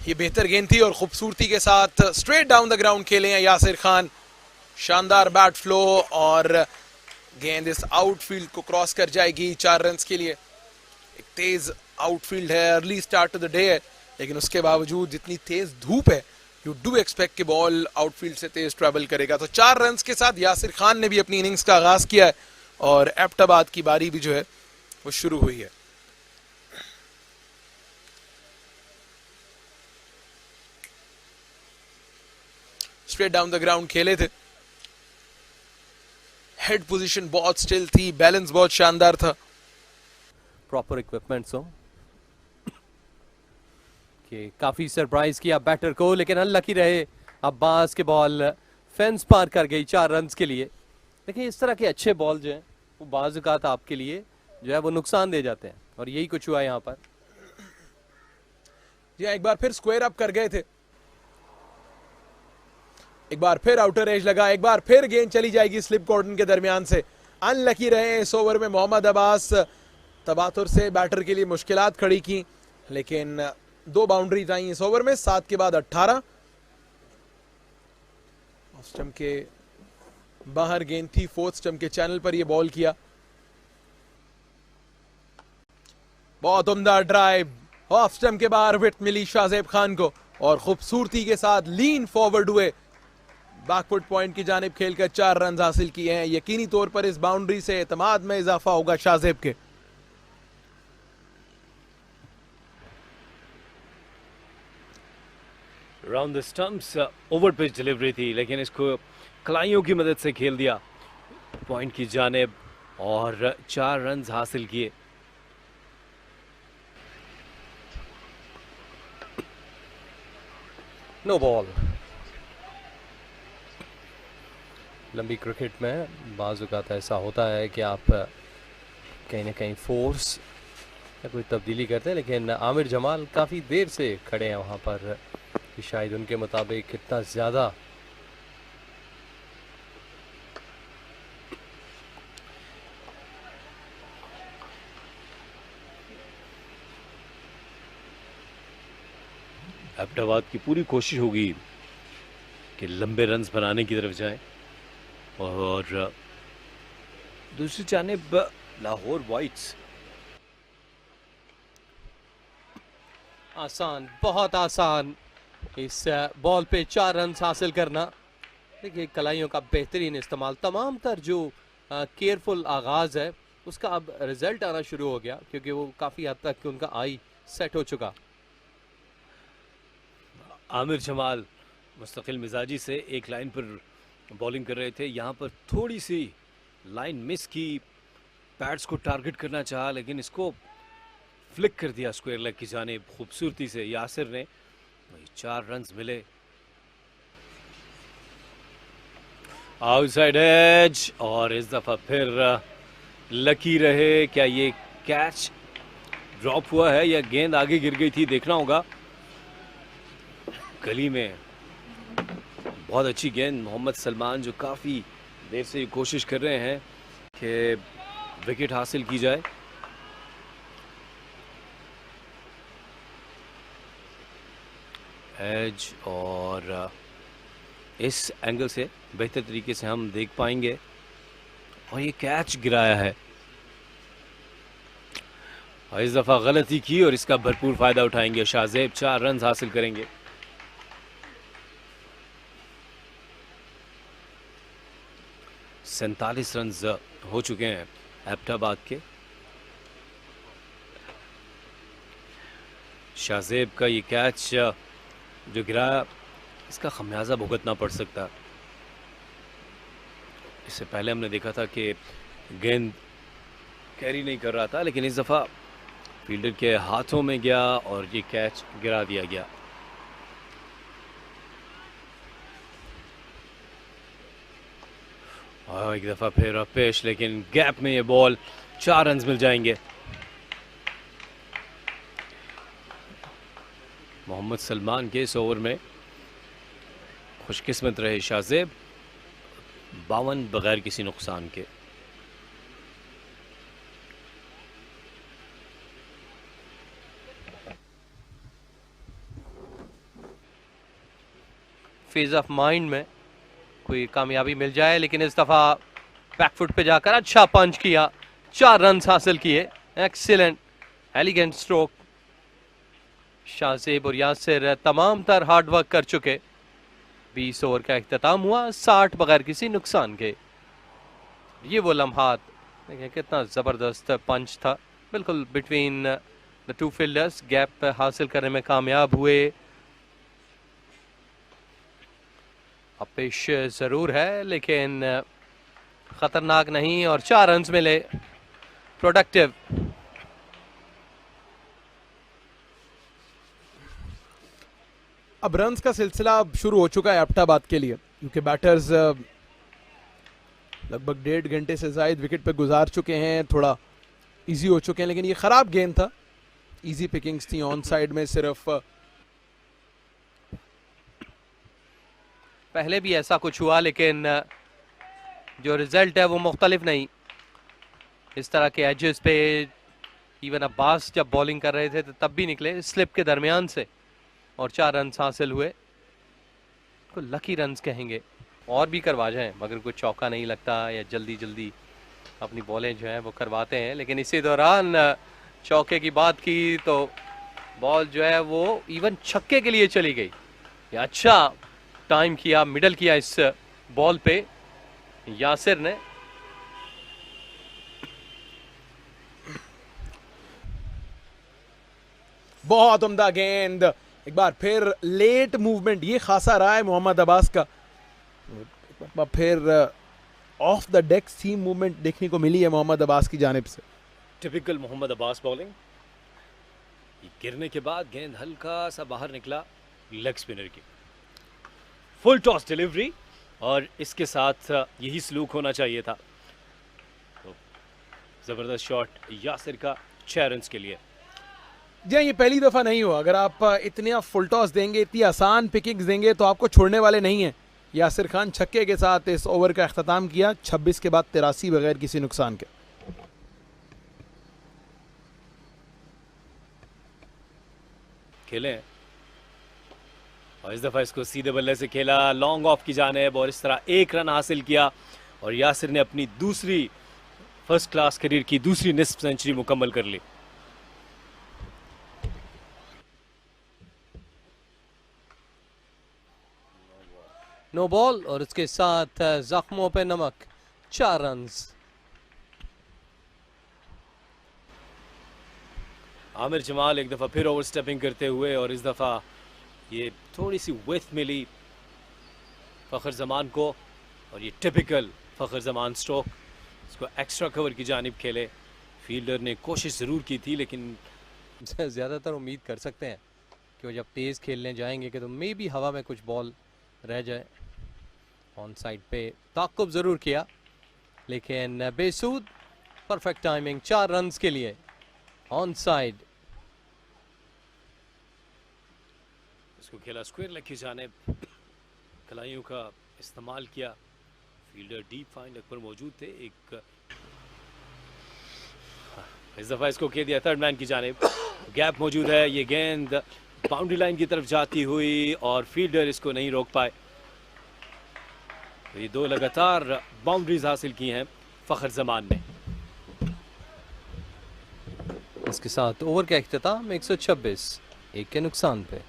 ये बेहतर गेंद थी और खूबसूरती के साथ स्ट्रेट डाउन द ग्राउंड खेले हैं यासिर खान। शानदार बैट फ्लो और गेंद इस आउटफील्ड को क्रॉस कर जाएगी 4 रन के लिए। एक तेज आउटफील्ड है, early start to the day है, लेकिन उसके बावजूद जितनी तेज धूप है यू डू एक्सपेक्ट कि बॉल आउटफील्ड से तेज ट्रेवल करेगा। तो 4 रन के साथ यासिर खान ने भी अपनी इनिंग्स का आगाज किया है और एबटाबाद की बारी भी जो है वो शुरू हुई है। स्ट्रेट डाउन द ग्राउंड खेले थे, हेड पोजीशन बहुत स्टिल थी, बैलेंस बहुत शानदार था। प्रॉपर इक्विपमेंट्स हो कि काफी सरप्राइज किया बैटर को, लेकिन अनलकी रहे। अब्बास के बॉल फेंस पार कर गई 4 रन के लिए। देखिए इस तरह के अच्छे बॉल जो हैं वो बाज़ औक़ात आपके लिए जो है वो नुकसान दे जाते हैं, और यही कुछ हुआ यहाँ पर। जी एक बार फिर स्क्वायर अप कर गए थे, एक बार फिर आउटर एज लगा, एक बार फिर गेंद चली जाएगी स्लिप कॉर्डन के दरमियान से। अनलकी रहे इस ओवर में मोहम्मद अब्बास। तबातुर से बैटर के लिए मुश्किलात खड़ी की, लेकिन 2 बाउंड्रीज आई इस ओवर में, 7 के बाद 18। ऑफ स्टंप के बाहर गेंद थी, 4th स्टंप के चैनल पर यह बॉल किया। बहुत उम्दा ड्राइव, ऑफ स्टंप के बाहर विकेट मिली शाहजेब खान को और खूबसूरती के साथ लीन फॉरवर्ड हुए, बैकफुट पॉइंट की जानिब खेलकर 4 रन हासिल किए हैं। यकीनी तौर पर इस बाउंड्री से एतमाद में इजाफा होगा शाहजेब के। Round the stumps over pitch delivery थी, लेकिन इसको कलाइयों की मदद से खेल दिया पॉइंट की जानिब और 4 रन हासिल किए। No ball. लंबी क्रिकेट में बाज़ औक़ात ऐसा होता है कि आप कहीं ना कहीं फोर्स या कोई तब्दीली करते हैं, लेकिन आमिर जमाल काफ़ी देर से खड़े हैं वहाँ पर कि शायद उनके मुताबिक कितना ज़्यादा एबटाबाद की पूरी कोशिश होगी कि लंबे रन्स बनाने की तरफ जाएं, और दूसरी जानिब लाहौर वाइट्स आसान, बहुत आसान इस बॉल पे 4 रन हासिल करना। देखिए कलाइयों का बेहतरीन इस्तेमाल, तमाम तर जो केयरफुल आगाज़ है उसका अब रिजल्ट आना शुरू हो गया, क्योंकि वो काफ़ी हद तक उनका आई सेट हो चुका। आमिर जमाल मुस्तकिल मिजाजी से एक लाइन पर बॉलिंग कर रहे थे, यहाँ पर थोड़ी सी लाइन मिस की, पैड्स को टारगेट करना चाहा लेकिन इसको फ्लिक कर दिया स्क्वायर लेग की जानिब खूबसूरती से यासिर ने। 4 रन मिले। आउटसाइड एज, और इस दफा फिर लकी रहे। क्या ये कैच ड्रॉप हुआ है या गेंद आगे गिर गई थी, देखना होगा। गली में बहुत अच्छी गेंद, मोहम्मद सलमान जो काफ़ी देर से कोशिश कर रहे हैं कि विकेट हासिल की जाए। एज, और इस एंगल से बेहतर तरीके से हम देख पाएंगे, और ये कैच गिराया है। और इस दफ़ा गलती की और इसका भरपूर फ़ायदा उठाएंगे शाहजेब, 4 रन हासिल करेंगे। सैंतालीस रन हो चुके हैं एबटाबाद के। शाहजेब का ये कैच जो गिराया, इसका खमियाजा भुगतना पड़ सकता है। इससे पहले हमने देखा था कि गेंद कैरी नहीं कर रहा था, लेकिन इस दफ़ा फील्डर के हाथों में गया और ये कैच गिरा दिया गया। और एक दफ़ा फिर पेश, लेकिन गैप में ये बॉल, 4 रन मिल जाएंगे। मोहम्मद सलमान के इस ओवर में खुशकिस्मत रहे शाहजेब, 52 बगैर किसी नुकसान के। फेज ऑफ माइंड में कोई कामयाबी मिल जाए, लेकिन इस दफा बैकफुट पे जाकर अच्छा पंच किया, 4 रन हासिल किए। Excellent elegant stroke. शाहजेब और यासिर तमाम तर हार्ड वर्क कर चुके। 20 ओवर का इख्तिताम हुआ 60 बगैर किसी नुकसान के। ये वो लम्हात, देखिए कितना जबरदस्त पंच था, बिल्कुल between the two fielders, gap हासिल करने में कामयाब हुए। अब पेश जरूर है लेकिन खतरनाक नहीं, और 4 रन मिले, प्रोडक्टिव। अब रन्स का सिलसिला अब शुरू हो चुका है एबटाबाद के लिए, क्योंकि बैटर्स लगभग 1.5 घंटे से जायद विकेट पे गुजार चुके हैं, थोड़ा इजी हो चुके हैं। लेकिन ये खराब गेंद था, इजी पिकिंग्स थी ऑन साइड में सिर्फ। पहले भी ऐसा कुछ हुआ, लेकिन जो रिजल्ट है वो मुख्तलिफ नहीं। इस तरह के एजेस पे इवन अब्बास जब बॉलिंग कर रहे थे तो तब भी निकले स्लिप के दरमियान से, और 4 रन हासिल हुए। को लकी रन्स कहेंगे, और भी करवा जाएं मगर कोई चौका नहीं लगता, या जल्दी जल्दी अपनी बॉलें जो हैं वो करवाते हैं। लेकिन इसी दौरान चौके की बात की तो बॉल जो है वो इवन छक्के के लिए चली गई। या अच्छा टाइम किया, मिडल किया इस बॉल पे यासिर ने। बहुत उम्दा गेंद, एक बार फिर लेट मूवमेंट, ये खासा रहा है मोहम्मद अब्बास का। एक बार फिर off the deck seam movement देखने को मिली है मोहम्मद अब्बास की जानिब से। Typical Mohammad Abbas bowling. गिरने के बाद गेंद हल्का सा बाहर निकला लेग स्पिनर की, फुल टॉस डिलीवरी, और इसके साथ यही सलूक होना चाहिए था। तो जबरदस्त शॉट यासिर का 6 रन के लिए। जी हाँ, ये पहली दफा नहीं हुआ। अगर आप इतने फुल टॉस देंगे, इतनी आसान पिकिंग्स देंगे तो आपको छोड़ने वाले नहीं हैं। यासिर खान छक्के के साथ इस ओवर का अख्ताम किया, 26 के बाद 83 बगैर किसी नुकसान के। खेले हैं और इस दफा इसको सीधे बल्ले से खेला लॉन्ग ऑफ की जानिब, और इस तरह 1 रन हासिल किया, और यासिर ने अपनी दूसरी फर्स्ट क्लास करियर की दूसरी निस्फ सेंचुरी मुकम्मल कर ली। नो बॉल, और उसके साथ जख्मों पे नमक, 4 रन। आमिर जमाल एक दफ़ा फिर ओवर स्टेपिंग करते हुए, और इस दफ़ा ये थोड़ी सी विड्थ मिली फ़खर जमान को, और ये टिपिकल फ़खर जमान स्ट्रोक, इसको एक्स्ट्रा कवर की जानिब खेले। फील्डर ने कोशिश ज़रूर की थी, लेकिन ज़्यादातर उम्मीद कर सकते हैं कि वो जब तेज़ खेलने जाएंगे कि तो मे भी हवा में कुछ बॉल रह जाए। ऑन साइड पे ताक़ुब ज़रूर किया, लेकिन बेसूद। परफेक्ट टाइमिंग, 4 रन के लिए ऑन साइड। इसको खेला स्क्वायर लेग की जानिब, कलाइयों का इस्तेमाल किया। फील्डर डीप फाइन लेग पर मौजूद थे। इस दफ़ा इसको खेल दिया थर्ड मैन की जानिब, गैप मौजूद है। ये गेंद बाउंड्री लाइन की तरफ जाती हुई, और फील्डर इसको नहीं रोक पाए। तो ये 2 लगातार बाउंड्रीज हासिल की हैं फ़खर जमान ने। इसके साथ ओवर का इख्तिताम 126, 1 के नुकसान पे।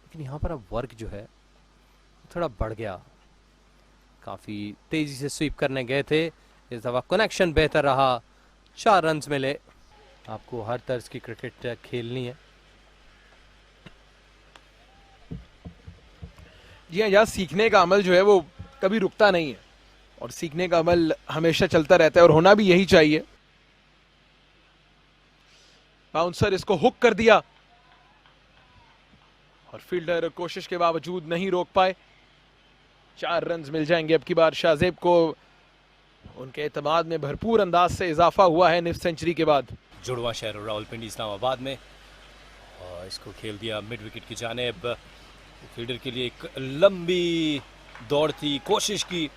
लेकिन यहाँ पर अब वर्क जो है थोड़ा बढ़ गया। काफ़ी तेज़ी से स्वीप करने गए थे, इस दफ़ा कनेक्शन बेहतर रहा, 4 रन मिले। आपको हर तर्ज की क्रिकेट खेलनी है। जी हाँ, यहाँ सीखने का अमल जो है वो कभी रुकता नहीं है, और सीखने का अमल हमेशा चलता रहता है, और होना भी यही चाहिए। बाउंसर इसको हुक कर दिया, और फील्डर कोशिश के बावजूद नहीं रोक पाए। 4 रन मिल जाएंगे अब की बार शाहजेब को। उनके एतमाद में भरपूर अंदाज से इजाफा हुआ है निफ्ट सेंचुरी के बाद। जुड़वा शहर रावलपिंडी इस्लामाबाद में और इसको खेल दिया मिड विकेट की जानिब। फील्डर के लिए एक लंबी दौड़ थी, कोशिश की,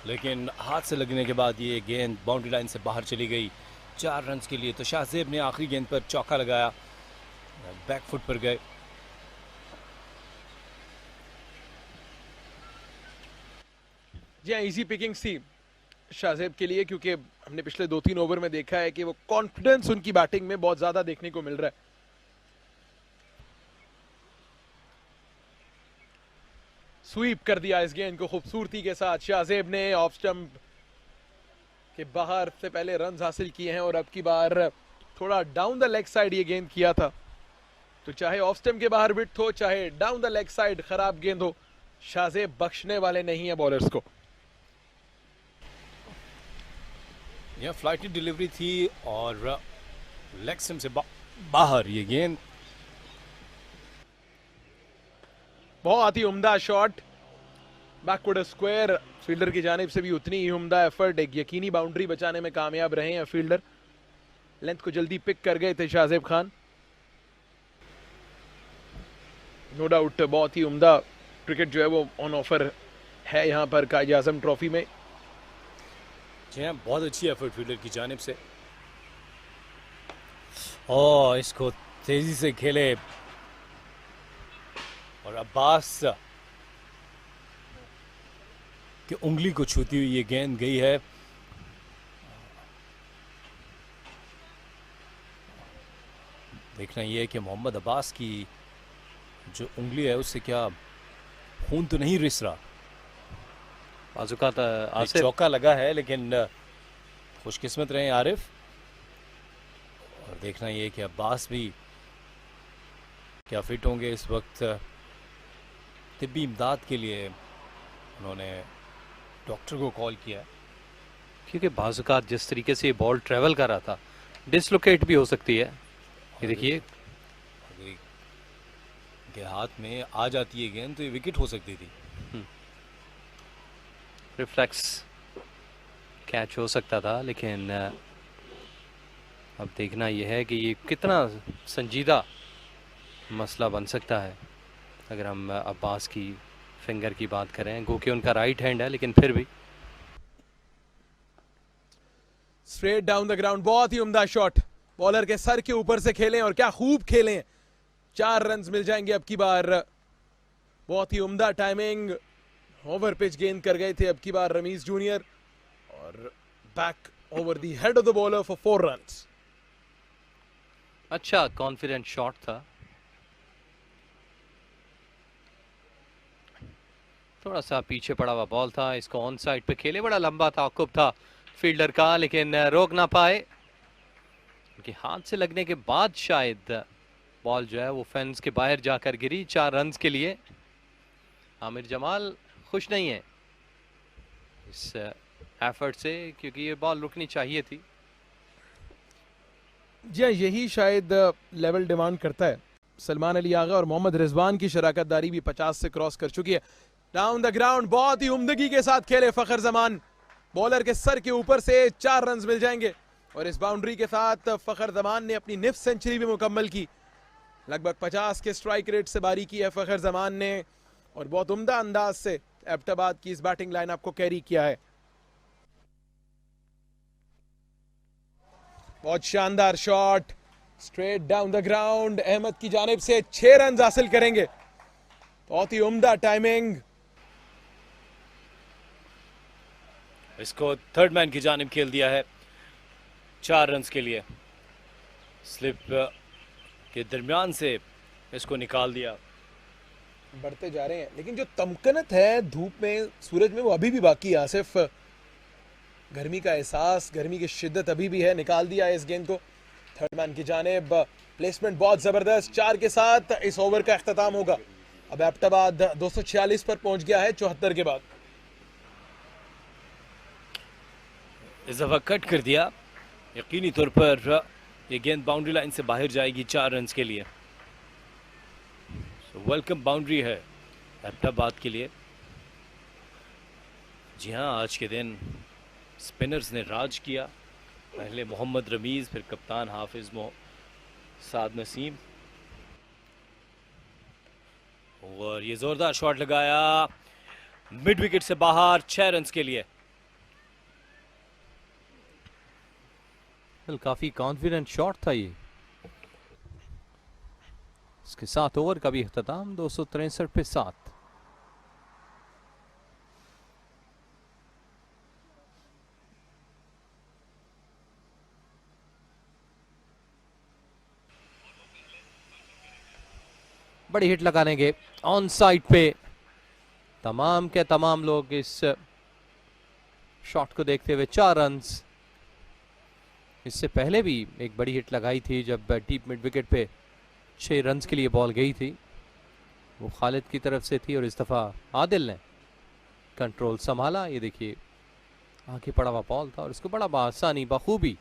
लेकिन हाथ से लगने के बाद ये गेंद बाउंड्री लाइन से बाहर चली गई। 4 रन के लिए। तो शाहजेब ने आखिरी गेंद पर चौका लगाया, बैक फुट पर गए। जी हाँ, इजी पिकिंग्स थी शाहजेब के लिए, क्योंकि हमने पिछले 2-3 ओवर में देखा है कि वो कॉन्फिडेंस उनकी बैटिंग में बहुत ज्यादा देखने को मिल रहा है। स्वीप कर दिया इस गेंद को खूबसूरती के साथ शाहजेब ने। ऑफ स्टंप के बाहर से पहले रन हासिल किए हैं और अब की बार थोड़ा डाउन द लेग साइड ये गेंद किया था। तो चाहे ऑफ स्टंप के बाहर विड्थ हो, चाहे डाउन द लेग साइड खराब गेंद हो, शाहजेब बख्शने वाले नहीं है बॉलर्स को। यह फ्लाइटी डिलीवरी थी और लेग स्टंप से बाहर ये गेंद। बहुत ही उम्दा शॉट, बैकवर्ड स्क्वायर। फील्डर की जानिब से भी उतनी ही उम्दा एफर्ट, एक यकीनी बाउंड्री बचाने में कामयाब रहे हैं फील्डर। लेंथ को जल्दी पिक कर गए थे शाहजेब खान। नो डाउट बहुत ही उम्दा क्रिकेट जो है वो ऑन ऑफर है यहाँ पर कायद आजम ट्रॉफी में। जी हाँ, बहुत अच्छी एफर्ट फील्डर की जानिब से। और इसको तेजी से खेले और अब्बास की उंगली को छूती हुई ये गेंद गई है। देखना ये है कि मोहम्मद अब्बास की जो उंगली है उससे क्या खून तो नहीं रिस रहा। बाजुकात आसिफ चौका लगा है, लेकिन खुशकिस्मत रहे आरिफ। और देखना ये कि अब्बास भी क्या फिट होंगे इस वक्त। तिब्बी इमदाद के लिए उन्होंने डॉक्टर को कॉल किया, क्योंकि बाजुकात जिस तरीके से ये बॉल ट्रेवल कर रहा था, डिसलोकेट भी हो सकती है। ये देखिए, के हाथ में आ जाती है गेंद तो ये विकेट हो सकती थी। रिफ्लेक्स कैच हो सकता था, लेकिन अब देखना यह है कि ये कितना संजीदा मसला बन सकता है अगर हम अब्बास की फिंगर की बात करें। गो कि उनका राइट हैंड है, लेकिन फिर भी। स्ट्रेट डाउन द ग्राउंड, बहुत ही उम्दा शॉट, बॉलर के सर के ऊपर से खेलें और क्या खूब खेलें। 4 रन मिल जाएंगे अब की बार। बहुत ही उम्दा टाइमिंग, ओवर पिच गेंद कर गए थे अब की बार रमीज जूनियर, और back over the head of the bowler for 4 runs. अच्छा कॉन्फिडेंट शॉट था, थोड़ा सा पीछे पड़ा हुआ बॉल था। इसको ऑन साइड पे खेले, बड़ा लंबा ताकुब था फील्डर का, लेकिन रोक ना पाए क्योंकि हाथ से लगने के बाद शायद बॉल जो है वो फेंस के बाहर जाकर गिरी। 4 रन के लिए आमिर जमाल खुश नहीं है इस एफर्ट से, क्योंकि ये बॉल रुकनी चाहिए थी। जी हाँ, यही शायद लेवल डिमांड करता है। सलमान अली आगा और मोहम्मद रिजवान की शराकतदारी भी 50 से क्रॉस कर चुकी है। डाउन द ग्राउंड, बहुत ही उम्दगी के साथ खेले फखर जमान, बॉलर के सर के ऊपर से 4 रन मिल जाएंगे। और इस बाउंड्री के साथ फखर जमान ने अपनी निफ्ट सेंचुरी भी मुकम्मल की। लगभग 50 के स्ट्राइक रेट से बारी की है फखर जमान ने, और बहुत उम्दा अंदाज से एबटाबाद की इस बैटिंग लाइनअप को कैरी किया है। बहुत शानदार shot, straight down the ground, Ahmad की जानिब से 6 रन हासिल करेंगे। बहुत ही उम्दा टाइमिंग। इसको थर्ड मैन की जानिब खेल दिया है 4 रन के लिए। स्लिप के दरमियान से इसको निकाल दिया। बढ़ते जा रहे हैं, लेकिन जो तमकनत है धूप में, सूरज में, वो अभी भी बाकी है आसिफ। गर्मी का एहसास, गर्मी की शिद्दत अभी भी है। निकाल दिया है इस गेंद को थर्ड मैन की जानिब। प्लेसमेंट बहुत जबरदस्त। 4 के साथ इस ओवर का अख्ताम होगा। अब एबटाबाद 246 पर पहुंच गया है 74 के बाद। इस दफा कट कर दिया, यकीनी तौर पर ये गेंद बाउंड्री लाइन से बाहर जाएगी 4 रन के लिए। वेलकम बाउंड्री है एबटाबाद के लिए। जी हाँ, आज के दिन स्पिनर्स ने राज किया। पहले मोहम्मद रमीज़, फिर कप्तान हाफिज साद नसीम, और ये जोरदार शॉट लगाया मिड विकेट से बाहर 6 रन के लिए। काफी कॉन्फिडेंट शॉट था ये। इसके साथ ओवर का भी इख्तिताम 263 पे 7। बड़ी हिट लगाने के ऑन साइड पे तमाम के तमाम लोग इस शॉट को देखते हुए 4 रन्स। इससे पहले भी एक बड़ी हिट लगाई थी जब डीप मिड विकेट पे 6 रन्स के लिए बॉल गई थी, वो खालिद की तरफ से थी और इस दफा आदिल ने कंट्रोल संभाला। ये देखिए आगे पड़ा हुआ बॉल था और इसको बड़ा आसानी बखूबी